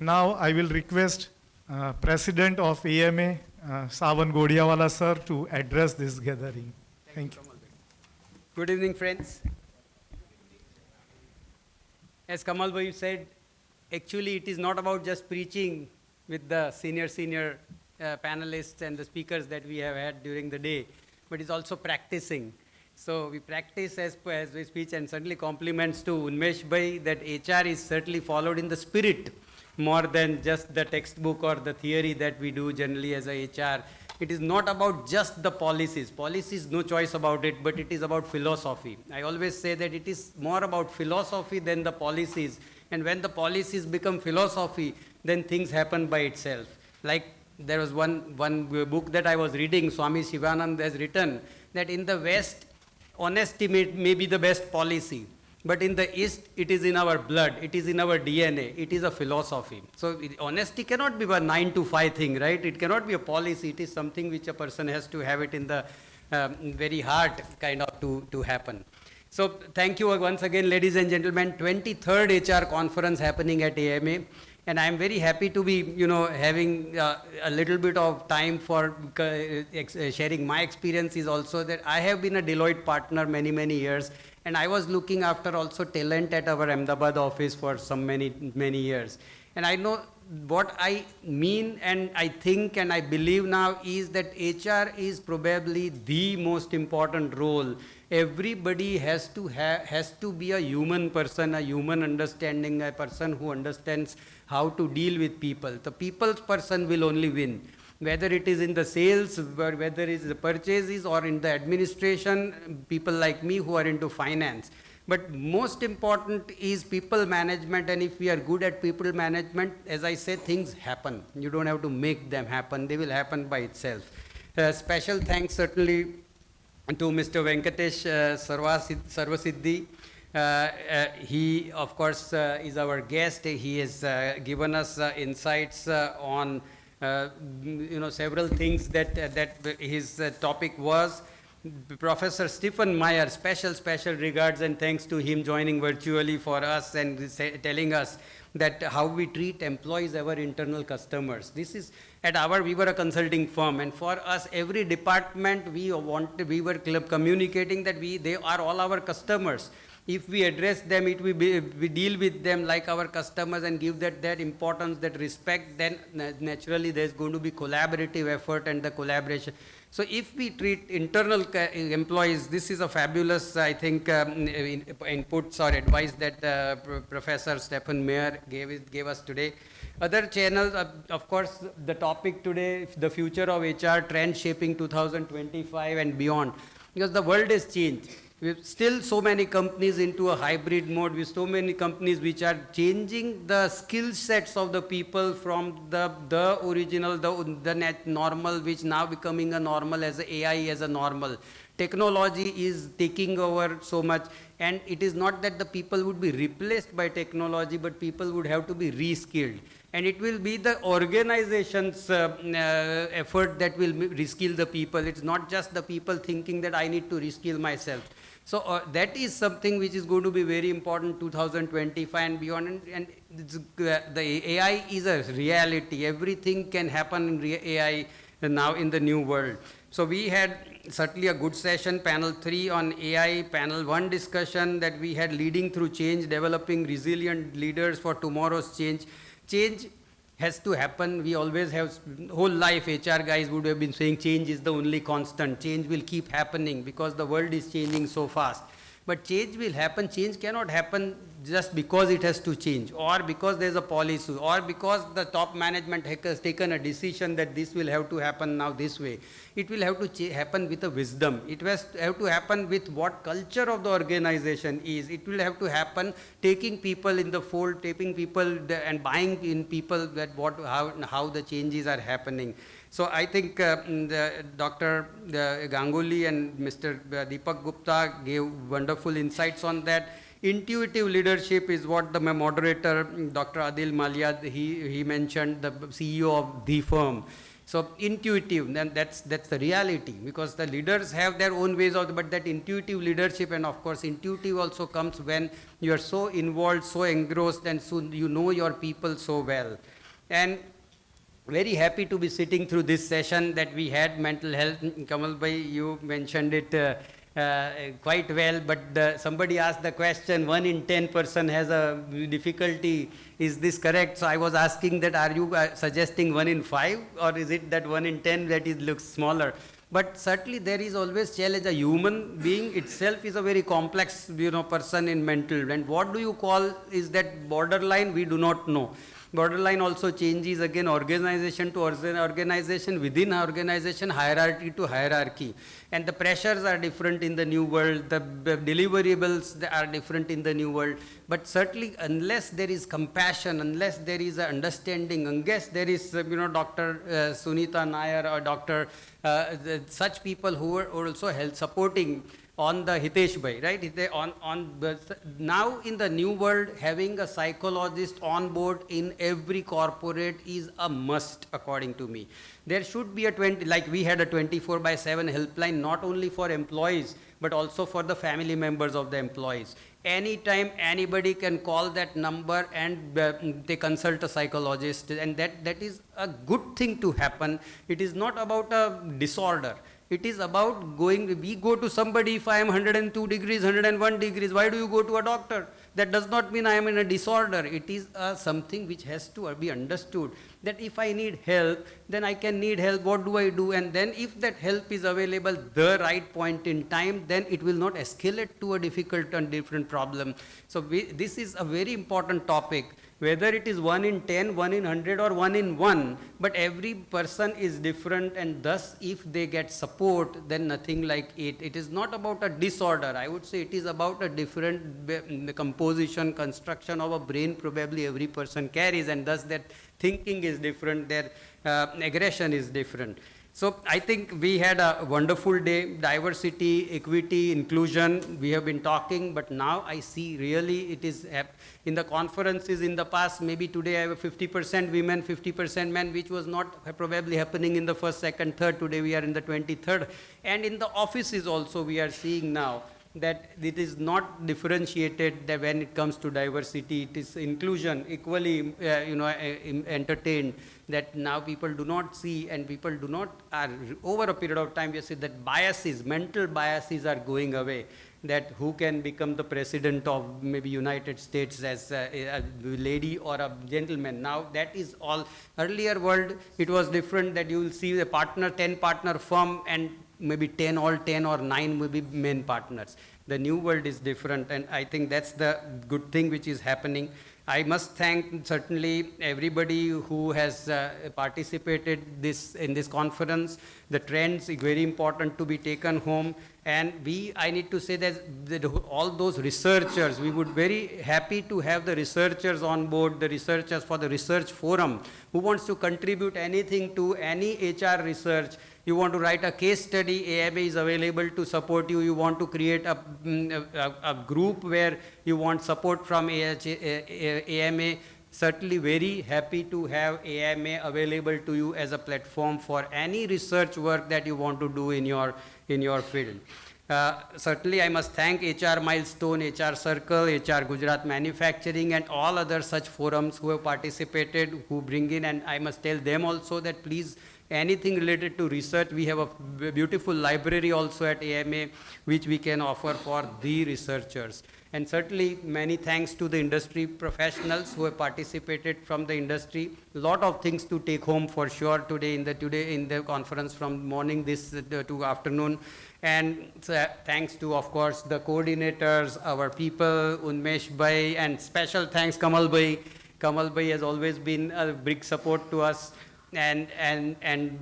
Now I will request President of AMA, Savan Godiawala sir, to address this gathering. Thank you. Good evening, friends. As Kamal Bhai said, actually it is not about just preaching with the senior panelists and the speakers that we have had during the day, but it's also practicing. So we practice as we speak, and certainly compliments to Unmesh Bhai that HR is certainly followed in the spirit more than just the textbook or the theory that we do generally as a HR. It is not about just the policies. Policies, no choice about it, but it is about philosophy. I always say that it is more about philosophy than the policies. And when the policies become philosophy, then things happen by itself. Like there was one book that I was reading, Swami Shivanand has written that in the West, honesty may be the best policy. But in the East, it is in our blood, it is in our DNA, it is a philosophy. So honesty cannot be a 9 to 5 thing, right? It cannot be a policy, it is something which a person has to have it in the very heart kind of to happen. So thank you once again, ladies and gentlemen. 23rd HR conference happening at AMA. And I'm very happy to be, having a little bit of time for sharing my experiences also, that I have been a Deloitte partner many years. And I was looking after also talent at our Ahmedabad office for some many years. And I know what I mean and I think and I believe now is that HR is probably the most important role. Everybody has to be a human person, a human understanding, a person who understands how to deal with people. The people's person will only win. Whether it is in the sales, whether it is the purchases or in the administration, people like me who are into finance. But most important is people management, and if we are good at people management, as I say, things happen. You don't have to make them happen. They will happen by itself. Special thanks certainly to Mr. Venkatesh Sarvasiddhi. He, of course, is our guest. He has given us insights on several things that his topic was. Professor Stephen Meyer, special regards and thanks to him joining virtually for us and telling us that how we treat employees, our internal customers. This is we were a consulting firm, and for us, every department we were communicating that they are all our customers. If we address them, we deal with them like our customers and give that importance, that respect, then naturally there's going to be collaborative effort and the collaboration. So if we treat internal employees, this is a fabulous, I think, inputs or advice that Professor Stephen Meyer gave us today. Other channels, of course, the topic today, the future of HR, trend shaping 2025 and beyond, because the world has changed. We have still so many companies into a hybrid mode, with so many companies which are changing the skill sets of the people from the original, the normal, which now becoming a normal as a AI as a normal. Technology is taking over so much, and it is not that the people would be replaced by technology, but people would have to be reskilled. And it will be the organization's effort that will reskill the people. It's not just the people thinking that I need to reskill myself. So that is something which is going to be very important 2025 and beyond. And the AI is a reality. Everything can happen in AI now in the new world. So we had certainly a good session, panel 3 on AI, panel 1 discussion that we had leading through change, developing resilient leaders for tomorrow's change. Change has to happen. We always have, whole life HR guys would have been saying change is the only constant. Change will keep happening because the world is changing so fast. But change will happen. Change cannot happen just because it has to change, or because there's a policy, or because the top management has taken a decision that this will have to happen now this way. It will have to happen with a wisdom. It has to have to happen with what culture of the organization is. It will have to happen taking people in the fold, taking people and buying in people that how the changes are happening. So I think Dr. Ganguly and Mr. Deepak Gupta gave wonderful insights on that. Intuitive leadership is what the moderator, Dr. Adil Malia, he mentioned, the CEO of the firm. So intuitive, then that's the reality, because the leaders have their own ways of, but that intuitive leadership, and of course intuitive also comes when you are so involved, so engrossed, and so you know your people so well. And very happy to be sitting through this session that we had, mental health. Kamal bhai, you mentioned it quite well, but somebody asked the question, 1 in 10 person has a difficulty. Is this correct? So I was asking that, are you suggesting 1 in 5, or is it that 1 in 10 that it looks smaller? But certainly there is always challenge. A human being itself is a very complex, person in mental. And what do you call is that borderline? We do not know. Borderline also changes again organization to organization, within organization, hierarchy to hierarchy. And the pressures are different in the new world, the deliverables are different in the new world. But certainly unless there is compassion, unless there is understanding, unless there is, Dr. Sunita Nair or Dr. Such people who are also health supporting on the Hitesh Bhai, right? Now in the new world, having a psychologist on board in every corporate is a must, according to me. There should be like we had a 24/7 helpline, not only for employees, but also for the family members of the employees. Anytime anybody can call that number and they consult a psychologist, and that is a good thing to happen. It is not about a disorder. It is about we go to somebody, if I am 102 degrees, 101 degrees, why do you go to a doctor? That does not mean I am in a disorder. It is something which has to be understood, that if I need help, then I can need help. What do I do? And then if that help is available the right point in time, then it will not escalate to a difficult and different problem. So this is a very important topic. Whether it is 1 in 10, 1 in 100 or 1 in 1, but every person is different, and thus if they get support, then nothing like it. It is not about a disorder. I would say it is about a different composition, construction of a brain probably every person carries, and thus that thinking is different, their aggression is different. So I think we had a wonderful day, diversity, equity, inclusion, we have been talking, but now I see really it is, in the conferences in the past, maybe today I have 50% women, 50% men, which was not probably happening in the first, second, third. Today we are in the 23rd. And in the offices also we are seeing now that it is not differentiated, that when it comes to diversity, it is inclusion, equally entertained, that now people do not see, and people do not, over a period of time, we see that biases, mental biases are going away, that who can become the president of maybe United States as a lady or a gentleman. Now that is all. Earlier world, it was different, that you will see a partner, 10 partner firm, and maybe 10 or 9 will be men partners. The new world is different, and I think that's the good thing which is happening. I must thank certainly everybody who has participated in this conference. The trends are very important to be taken home. And I need to say that all those researchers, we would very happy to have the researchers on board, the researchers for the research forum, who wants to contribute anything to any HR research. You want to write a case study, AMA is available to support you. You want to create a group where you want support from AMA, certainly very happy to have AMA available to you as a platform for any research work that you want to do in your field. Certainly I must thank HR Milestone, HR Circle, HR Gujarat Manufacturing, and all other such forums who have participated, who bring in, and I must tell them also that please, anything related to research, we have a beautiful library also at AMA, which we can offer for the researchers. And certainly many thanks to the industry professionals who have participated from the industry. A lot of things to take home for sure today in the conference, from morning to afternoon. And thanks to, of course, the coordinators, our people, Unmesh Bhai, and special thanks Kamal Bhai. Kamal Bhai has always been a big support to us. And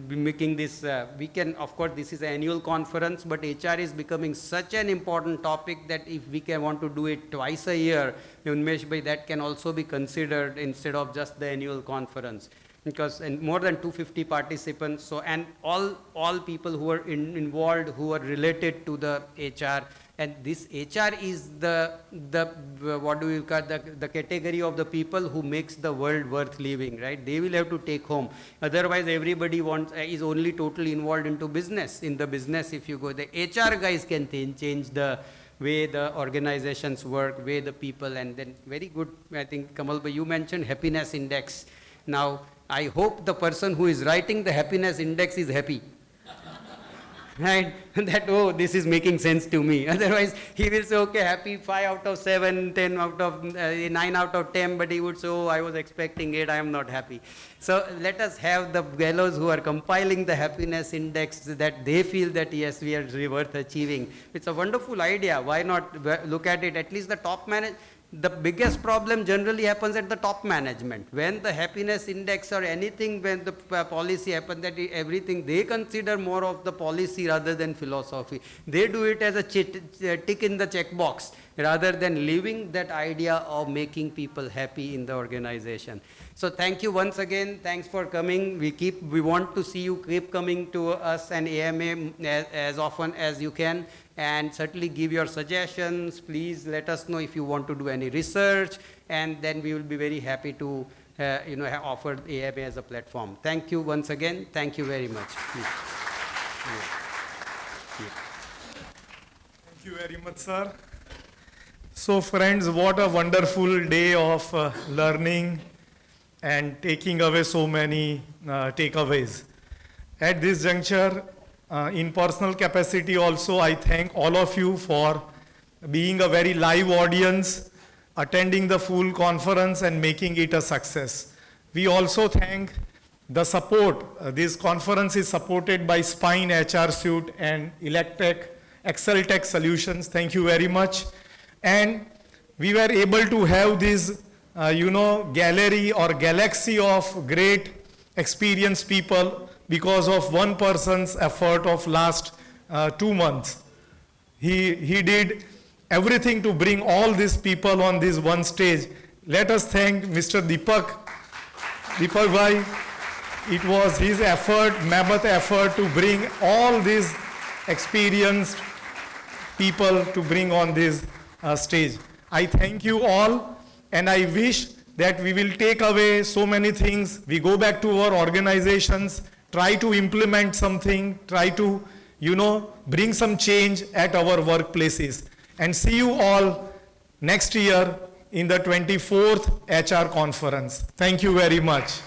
making this, we can, of course, this is an annual conference, but HR is becoming such an important topic that if we want to do it twice a year, Unmesh Bhai, that can also be considered instead of just the annual conference. Because more than 250 participants, so, and all people who are involved, who are related to the HR, And this HR is what do you call, the category of the people who makes the world worth living, right? They will have to take home. Otherwise, everybody is only totally involved into business. In the business, if you go, the HR guys can change the way the organizations work, way the people, and then very good, I think, Kamal, you mentioned happiness index. Now, I hope the person who is writing the happiness index is happy. Right? That, oh, this is making sense to me. Otherwise, he will say, okay, happy 5 out of 7, 10 out of 9 out of 10, but he would say, oh, I was expecting 8, I am not happy. So let us have the fellows who are compiling the happiness index that they feel that, yes, we are worth achieving. It's a wonderful idea. Why not look at it? At least the top management. The biggest problem generally happens at the top management. When the happiness index or anything, when the policy happens, that everything, they consider more of the policy rather than philosophy. They do it as a tick in the checkbox rather than living that idea of making people happy in the organization. So thank you once again. Thanks for coming. We want to see you keep coming to us and AMA as often as you can. And certainly give your suggestions. Please let us know if you want to do any research, and then we will be very happy to offer AMA as a platform. Thank you once again. Thank you very much. Thank you very much, sir. So friends, what a wonderful day of learning and taking away so many takeaways. At this juncture, in personal capacity also, I thank all of you for being a very live audience, attending the full conference and making it a success. We also thank the support. This conference is supported by Spine HR Suite and Electech, Exceltech Solutions. Thank you very much. And we were able to have this, gallery or galaxy of great experienced people because of one person's effort of last 2 months. He did everything to bring all these people on this one stage. Let us thank Mr. Deepak Bhai. It was his effort, mammoth effort, to bring all these experienced people to bring on this stage. I thank you all, and I wish that we will take away so many things. We go back to our organizations, try to implement something, try to, bring some change at our workplaces. And see you all next year in the 24th HR conference. Thank you very much.